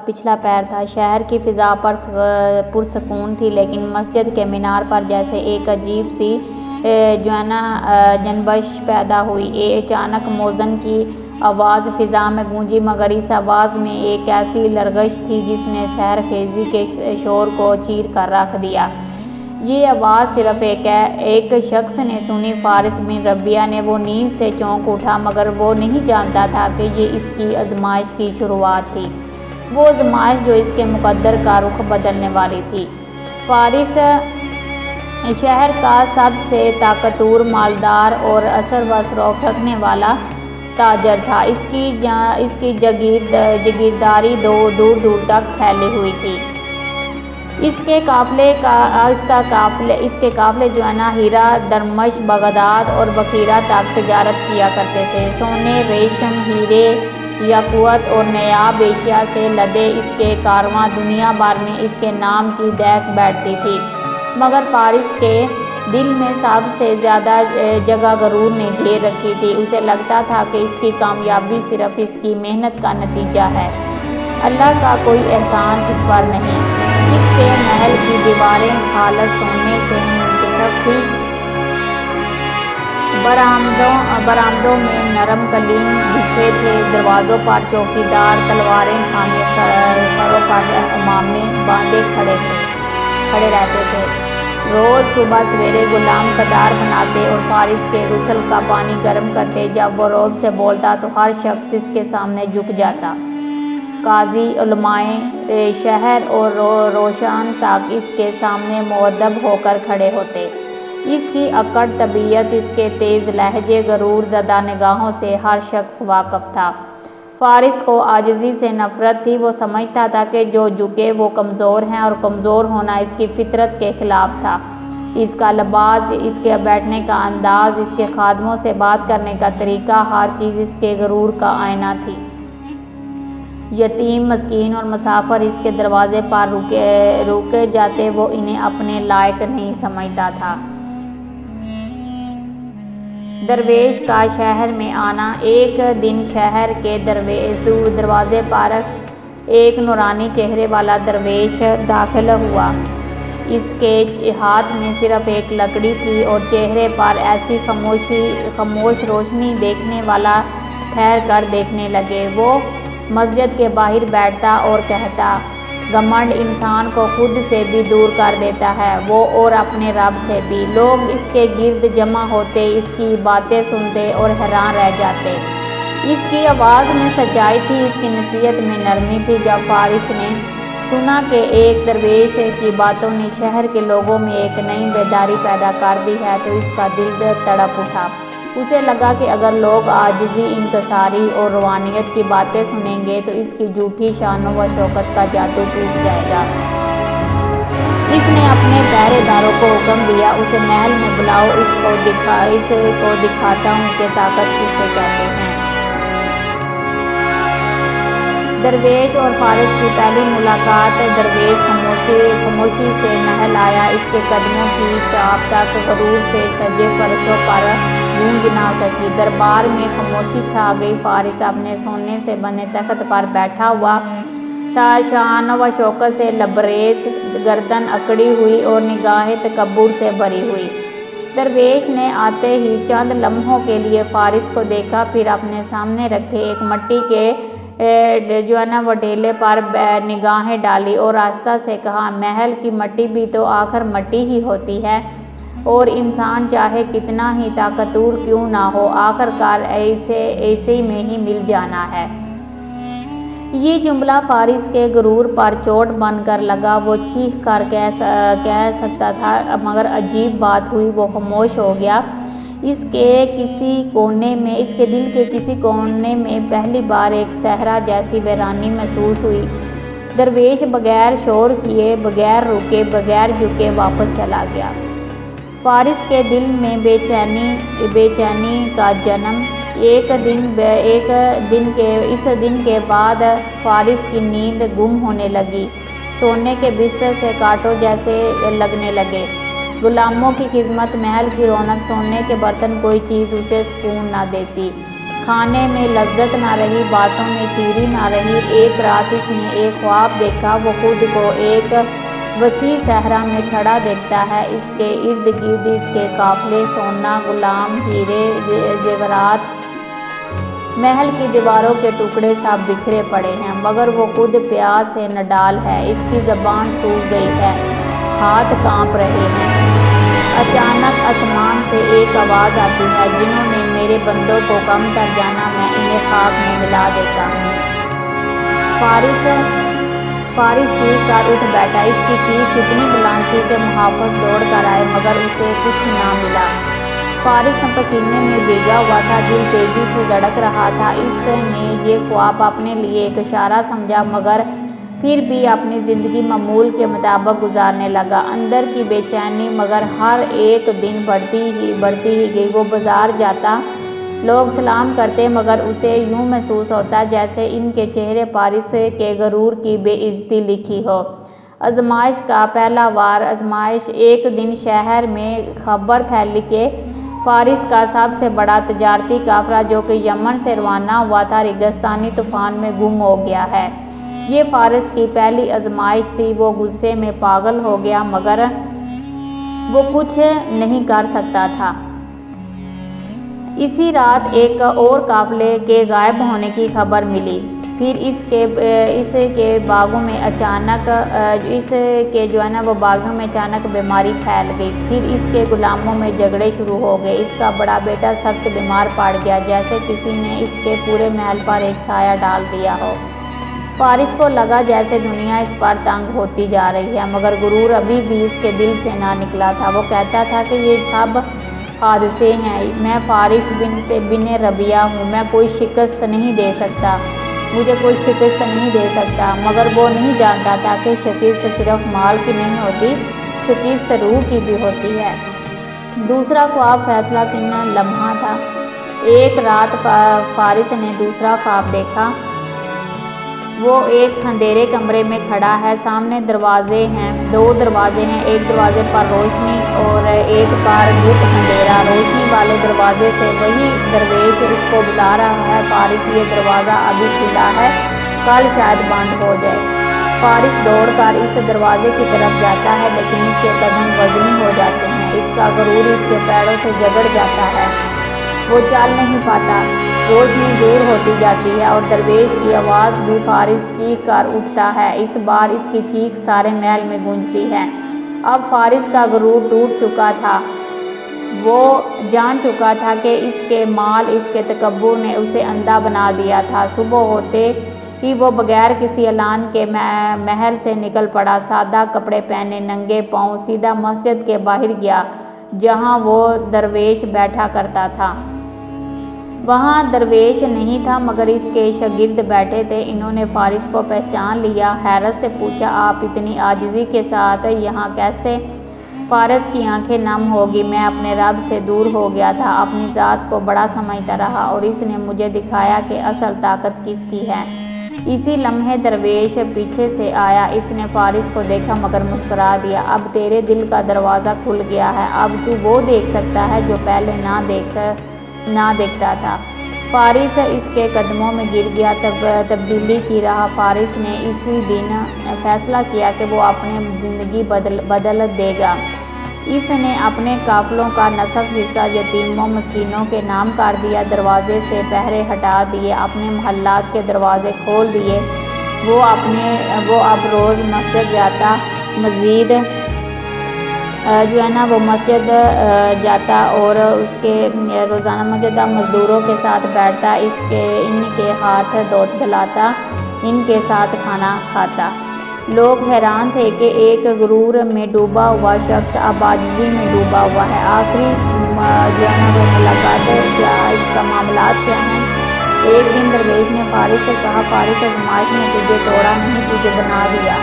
پچھلا پیر تھا۔ شہر کی فضا پرسکون تھی، لیکن مسجد کے مینار پر جیسے ایک عجیب سی جنبش پیدا ہوئی۔ اچانک مؤذن کی آواز فضا میں گونجی، مگر اس آواز میں ایک ایسی لرزش تھی جس نے سحر خیزی کے شور کو چیر کر رکھ دیا۔ یہ آواز صرف ایک شخص نے سنی، فارس بن ربیعہ نے۔ وہ نیند سے چونک اٹھا، مگر وہ نہیں جانتا تھا کہ یہ اس کی آزمائش کی شروعات تھی، وہ آزمائش جو اس کے مقدر کا رخ بدلنے والی تھی۔ فارس شہر کا سب سے طاقتور، مالدار اور اثر و رسوخ رکھنے والا تاجر تھا۔ اس کی جاگیرداری دور دور تک پھیلی ہوئی تھی۔ اس کے قافلے ہیرا، درمش، بغداد اور بخارا تک تجارت کیا کرتے تھے۔ سونے، ریشم، ہیرے، یاقوت اور نایاب اشیاء سے لدے اس کے کارواں دنیا بھر میں اس کے نام کی دہک بیٹھتی تھی۔ مگر فارس کے دل میں سب سے زیادہ جگہ غرور نے گھیر رکھی تھی۔ اسے لگتا تھا کہ اس کی کامیابی صرف اس کی محنت کا نتیجہ ہے، اللہ کا کوئی احسان اس پر نہیں۔ اس کے محل کی دیواریں خالص سونے سے منتشر تھیں، برآمدوں میں نرم قالین بچھے تھے، دروازوں پر چوکیدار تلواریں تھامے سروں پر عمامے باندھے کھڑے رہتے تھے۔ روز صبح سویرے غلام قطار بناتے اور فارس کے غسل کا پانی گرم کرتے۔ جب وہ رعب سے بولتا تو ہر شخص اس کے سامنے جھک جاتا۔ قاضی، علمائے شہر اور روشن تک اس کے سامنے مؤدب ہو کر کھڑے ہوتے۔ اس کی اکڑ طبیعت، اس کے تیز لہجے، غرور زدہ نگاہوں سے ہر شخص واقف تھا۔ فارس کو عاجزی سے نفرت تھی۔ وہ سمجھتا تھا کہ جو جھکے وہ کمزور ہیں، اور کمزور ہونا اس کی فطرت کے خلاف تھا۔ اس کا لباس، اس کے بیٹھنے کا انداز، اس کے خادموں سے بات کرنے کا طریقہ، ہر چیز اس کے غرور کا آئینہ تھی۔ یتیم، مسکین اور مسافر اس کے دروازے پر روکے جاتے، وہ انہیں اپنے لائق نہیں سمجھتا تھا۔ درویش کا شہر میں آنا۔ ایک دن شہر کے دروازے پر ایک نورانی چہرے والا درویش داخل ہوا۔ اس کے ہاتھ میں صرف ایک لکڑی تھی اور چہرے پر ایسی خاموش روشنی دیکھنے والا ٹھہر کر دیکھنے لگے۔ وہ مسجد کے باہر بیٹھتا اور کہتا، گھمنڈ انسان کو خود سے بھی دور کر دیتا ہے، وہ اور اپنے رب سے بھی۔ لوگ اس کے گرد جمع ہوتے، اس کی باتیں سنتے اور حیران رہ جاتے۔ اس کی آواز میں سچائی تھی، اس کی نصیحت میں نرمی تھی۔ جب فارس نے سنا کہ ایک درویش کی باتوں نے شہر کے لوگوں میں ایک نئی بیداری پیدا کر دی ہے تو اس کا دل تڑپ اٹھا۔ اسے لگا کہ اگر لوگ عاجزی، انکساری اور روحانیت کی باتیں سنیں گے تو اس کی جھوٹی شان و شوکت کا جادو ٹوٹ جائے گا۔ اس نے اپنے پہرے داروں کو حکم دیا، اسے محل میں بلاؤ، اس کو دکھاتا ہوں کہ طاقت کسے کہتے ہیں۔ درویش اور فارس کی پہلی ملاقات۔ درویش خاموشی سے محل آیا، اس کے قدموں کی چاپ تک غرور سے سجے فرشوں پر گونج نہ سکی۔ دربار میں خاموشی چھا گئی۔ فارس اپنے سونے سے بنے تخت پر بیٹھا ہوا تھا، شان و شوکت سے لبریز، گردن اکڑی ہوئی اور نگاہیں تکبر سے بھری ہوئی۔ درویش نے آتے ہی چند لمحوں کے لیے فارس کو دیکھا، پھر اپنے سامنے رکھے ایک مٹی کے وٹیلے پر نگاہیں ڈالی اور آہستہ سے کہا، محل کی مٹی بھی تو آخر مٹی ہی ہوتی ہے، اور انسان چاہے کتنا ہی طاقتور کیوں نہ ہو، آخر کار ایسے میں ہی مل جانا ہے۔ یہ جملہ فارس کے غرور پر چوٹ بن کر لگا۔ وہ چیخ کر کہہ سکتا تھا، مگر عجیب بات ہوئی، وہ خاموش ہو گیا۔ اس کے دل کے کسی کونے میں پہلی بار ایک صحرا جیسی ویرانی محسوس ہوئی۔ درویش بغیر شور کیے، بغیر رکے، بغیر جھکے واپس چلا گیا۔ فارس کے دل میں بے چینی کا جنم۔ اس دن کے بعد فارس کی نیند گم ہونے لگی، سونے کے بستر سے کانٹوں جیسے لگنے لگے۔ غلاموں کی خدمت، محل کی رونق، سونے کے برتن، کوئی چیز اسے سکون نہ دیتی۔ کھانے میں لذت نہ رہی، باتوں میں شیریں نہ رہی۔ ایک رات اس نے ایک خواب دیکھا، وہ خود کو ایک وسیع صحرا میں کھڑا دیکھتا ہے۔ اس کے ارد گرد اس کے قافلے، سونا، غلام، ہیرے، زیورات، محل کی دیواروں کے ٹکڑے سب بکھرے پڑے ہیں، مگر وہ خود پیاس سے نڈال ہے۔ اس کی زبان سوکھ گئی ہے، ہاتھ کانپ رہے ہیں۔ اچانک آسمان سے ایک آواز آتی ہے، جنہوں نے میرے بندوں کو کم کر جانا، میں انہیں خاک میں ملا دیتا ہوں۔ فارس چیخ کر اٹھ بیٹھا۔ اس کی چیخ اتنی بلند تھی کہ محافظ دوڑ کر آئے، مگر اسے کچھ نہ ملا۔ فارس پسینے میں بھیگا ہوا تھا، دل تیزی سے دھڑک رہا تھا۔ اس نے یہ خواب اپنے لیے ایک اشارہ سمجھا، مگر پھر بھی اپنی زندگی معمول کے مطابق گزارنے لگا۔ اندر کی بے چینی مگر ہر ایک دن بڑھتی ہی گئی۔ وہ بازار جاتا، لوگ سلام کرتے، مگر اسے یوں محسوس ہوتا جیسے ان کے چہرے فارس کے غرور کی بے عزتی لکھی ہو۔ آزمائش کا پہلا وار آزمائش۔ ایک دن شہر میں خبر پھیلی کہ فارس کا سب سے بڑا تجارتی قافلہ، جو کہ یمن سے روانہ ہوا تھا، ریگستانی طوفان میں گم ہو گیا ہے۔ یہ فارس کی پہلی آزمائش تھی۔ وہ غصے میں پاگل ہو گیا، مگر وہ کچھ نہیں کر سکتا تھا۔ اسی رات ایک اور قافلے کے غائب ہونے کی خبر ملی۔ پھر اس کے باغوں میں اچانک بیماری پھیل گئی۔ پھر اس کے غلاموں میں جھگڑے شروع ہو گئے۔ اس کا بڑا بیٹا سخت بیمار پڑ گیا، جیسے کسی نے اس کے پورے محل پر ایک سایہ ڈال دیا ہو۔ فارس کو لگا جیسے دنیا اس پر تنگ ہوتی جا رہی ہے، مگر غرور ابھی بھی اس کے دل سے نہ نکلا تھا۔ وہ کہتا تھا کہ یہ سب حادثے ہیں، میں فارس بن ربیعہ ہوں، میں کوئی شکست نہیں دے سکتا، مجھے کوئی شکست نہیں دے سکتا۔ مگر وہ نہیں جانتا تھا کہ شکست صرف مال کی نہیں ہوتی، شکست روح کی بھی ہوتی ہے۔ دوسرا خواب فیصلہ کن لمحہ تھا۔ ایک رات فارس نے دوسرا خواب دیکھا۔ وہ ایک اندھیرے کمرے میں کھڑا ہے، سامنے دروازے ہیں، دو دروازے ہیں، ایک دروازے پر روشنی اور ایک پر گٹ اندھیرا۔ روشنی والے دروازے سے وہی درویش اس کو بلا رہا ہے، فارس یہ دروازہ ابھی کھلا ہے، کل شاید بند ہو جائے۔ فارس دوڑ کر اس دروازے کی طرف جاتا ہے، لیکن اس کے قدم وزنی ہو جاتے ہیں، اس کا غرور اس کے پیروں سے جکڑ جاتا ہے، وہ چل نہیں پاتا۔ روشنی دور ہوتی جاتی ہے اور درویش کی آواز بھی۔ فارس چیخ کر اٹھتا ہے، اس بار اس کی چیخ سارے محل میں گونجتی ہے۔ اب فارس کا غرور ٹوٹ چکا تھا، وہ جان چکا تھا کہ اس کے مال، اس کے تکبر نے اسے اندھا بنا دیا تھا۔ صبح ہوتے ہی وہ بغیر کسی اعلان کے محل سے نکل پڑا، سادہ کپڑے پہنے، ننگے پاؤں، سیدھا مسجد کے باہر گیا، جہاں وہ درویش بیٹھا کرتا تھا۔ وہاں درویش نہیں تھا، مگر اس کے شاگرد بیٹھے تھے۔ انہوں نے فارس کو پہچان لیا، حیرت سے پوچھا، آپ اتنی عاجزی کے ساتھ یہاں کیسے؟ فارس کی آنکھیں نم ہو گئی۔ میں اپنے رب سے دور ہو گیا تھا، اپنی ذات کو بڑا سمجھتا رہا، اور اس نے مجھے دکھایا کہ اصل طاقت کس کی ہے۔ اسی لمحے درویش پیچھے سے آیا، اس نے فارس کو دیکھا مگر مسکرا دیا۔ اب تیرے دل کا دروازہ کھل گیا ہے، اب تو وہ دیکھ سکتا ہے جو پہلے نہ دیکھتا تھا۔ فارس اس کے قدموں میں گر گیا۔ تبدیلی کی راہ۔ فارس نے اسی دن فیصلہ کیا کہ وہ اپنی زندگی بدل دے گا۔ اس نے اپنے قافلوں کا نصف حصہ یتیموں مسکینوں کے نام کر دیا، دروازے سے پہرے ہٹا دیے، اپنے محلات کے دروازے کھول دیے۔ وہ اب روز مسجد جاتا، وہ مسجد جاتا اور اس کے روزانہ مسجد مزدوروں کے ساتھ بیٹھتا، ان کے ہاتھ دھلاتا، ان کے ساتھ کھانا کھاتا۔ لوگ حیران تھے کہ ایک غرور میں ڈوبا ہوا شخص اب عاجزی میں ڈوبا ہوا ہے۔ آخری وہ ملاقات کیا، اس کا معاملات کیا ہیں؟ ایک دن درویش نے فارس سے کہا، فارس، آزمائش نے تجھے توڑا نہیں، تجھے بنا دیا۔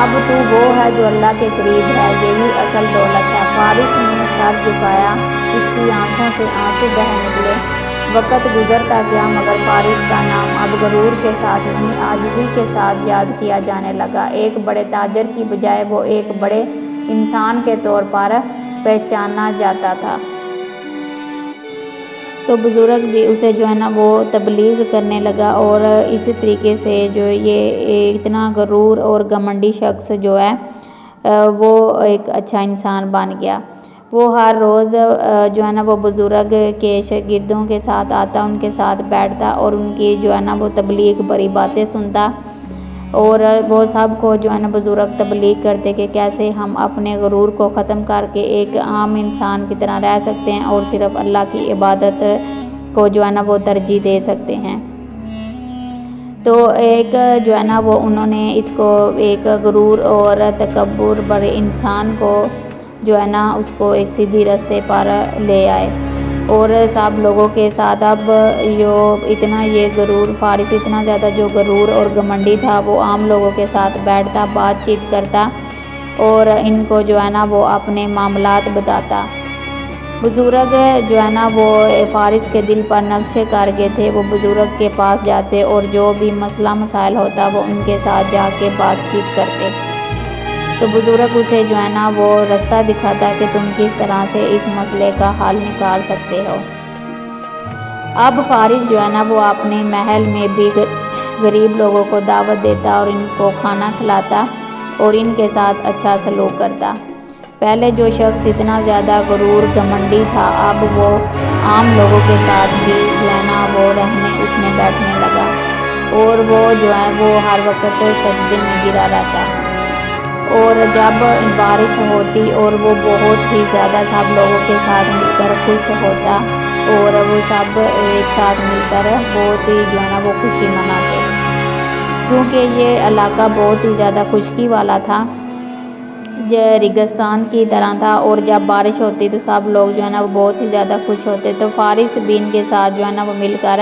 اب تو وہ ہے جو اللہ کے قریب ہے، یہی اصل دولت ہے۔ فارس نے سر جھکایا، اس کی آنکھوں سے آنسو بہہ نکلے۔ وقت گزرتا گیا، مگر فارس کا نام اب غرور کے ساتھ نہیں، عاجزی کے ساتھ یاد کیا جانے لگا۔ ایک بڑے تاجر کی بجائے وہ ایک بڑے انسان کے طور پر پہچانا جاتا تھا۔ تو بزرگ بھی اسے جو ہے نا وہ تبلیغ کرنے لگا، اور اسی طریقے سے جو یہ اتنا غرور اور گھمنڈی شخص جو ہے وہ ایک اچھا انسان بن گیا۔ وہ ہر روز جو ہے نا وہ بزرگ کے شاگردوں کے ساتھ آتا، ان کے ساتھ بیٹھتا اور ان کی جو ہے نا وہ تبلیغ بڑی باتیں سنتا، اور وہ سب کو جو ہے نا بزرگ تبلیغ کرتے کہ کیسے ہم اپنے غرور کو ختم کر کے ایک عام انسان کی طرح رہ سکتے ہیں اور صرف اللہ کی عبادت کو جو ہے نا وہ ترجیح دے سکتے ہیں۔ تو ایک جو ہے نا وہ انہوں نے اس کو ایک غرور اور تکبر بڑے انسان کو جو ہے نا اس کو ایک سیدھی راستے پر لے آئے، اور سب لوگوں کے ساتھ اب جو اتنا یہ غرور فارس اتنا زیادہ جو غرور اور گھمنڈی تھا، وہ عام لوگوں کے ساتھ بیٹھتا، بات چیت کرتا اور ان کو جو ہے نا وہ اپنے معاملات بتاتا۔ بزرگ جو ہے نا وہ فارس کے دل پر نقشے کر گئے تھے، وہ بزرگ کے پاس جاتے اور جو بھی مسئلہ مسائل ہوتا وہ ان کے ساتھ جا کے بات چیت کرتے۔ تو بزرگ اسے جو ہے نا وہ راستہ دکھاتا کہ تم کس طرح سے اس مسئلے کا حل نکال سکتے ہو۔ اب فارس جو ہے نا وہ اپنے محل میں بھی غریب لوگوں کو دعوت دیتا اور ان کو کھانا کھلاتا اور ان کے ساتھ اچھا سلوک کرتا۔ پہلے جو شخص اتنا زیادہ غرور گھمنڈی تھا، اب وہ عام لوگوں کے ساتھ بھی جو ہے نا وہ رہنے اٹھنے بیٹھنے لگا، اور وہ جو ہے وہ ہر وقت سجدے میں گرا رہتا، اور جب بارش ہوتی اور وہ بہت ہی زیادہ سب لوگوں کے ساتھ مل کر خوش ہوتا، اور وہ سب ایک ساتھ مل کر بہت ہی جو ہے نا وہ خوشی مناتے، کیونکہ یہ علاقہ بہت ہی زیادہ خشکی والا تھا، ریگستان کی طرح تھا، اور جب بارش ہوتی تو سب لوگ جو ہے نا وہ بہت ہی زیادہ خوش ہوتے، تو فارس بھی ان کے ساتھ جو ہے نا وہ مل کر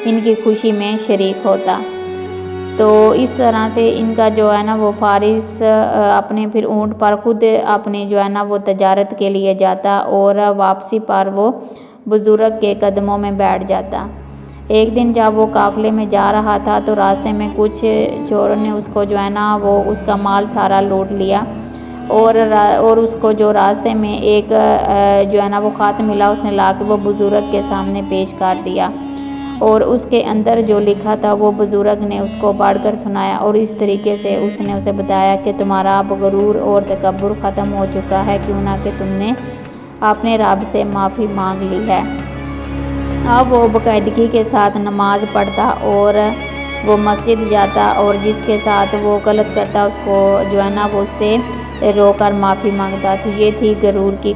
ان کی خوشی میں شریک ہوتا۔ تو اس طرح سے ان کا جو ہے نا وہ فارس اپنے پھر اونٹ پر خود اپنی جو ہے نا وہ تجارت کے لیے جاتا، اور واپسی پر وہ بزرگ کے قدموں میں بیٹھ جاتا۔ ایک دن جب وہ قافلے میں جا رہا تھا تو راستے میں کچھ چوروں نے اس کو جو ہے نا وہ اس کا مال سارا لوٹ لیا، اور اس کو جو راستے میں ایک جو ہے نا وہ خط ملا، اس نے لا کے وہ بزرگ کے سامنے پیش کر دیا، اور اس کے اندر جو لکھا تھا وہ بزرگ نے اس کو پڑھ کر سنایا، اور اس طریقے سے اس نے اسے بتایا کہ تمہارا اب غرور اور تکبر ختم ہو چکا ہے، کیوں نہ کہ تم نے اپنے رب سے معافی مانگ لی ہے۔ اب وہ باقاعدگی کے ساتھ نماز پڑھتا اور وہ مسجد جاتا، اور جس کے ساتھ وہ غلط کرتا اس کو جو ہے نا وہ اس سے رو کر معافی مانگتا۔ تو یہ تھی غرور کی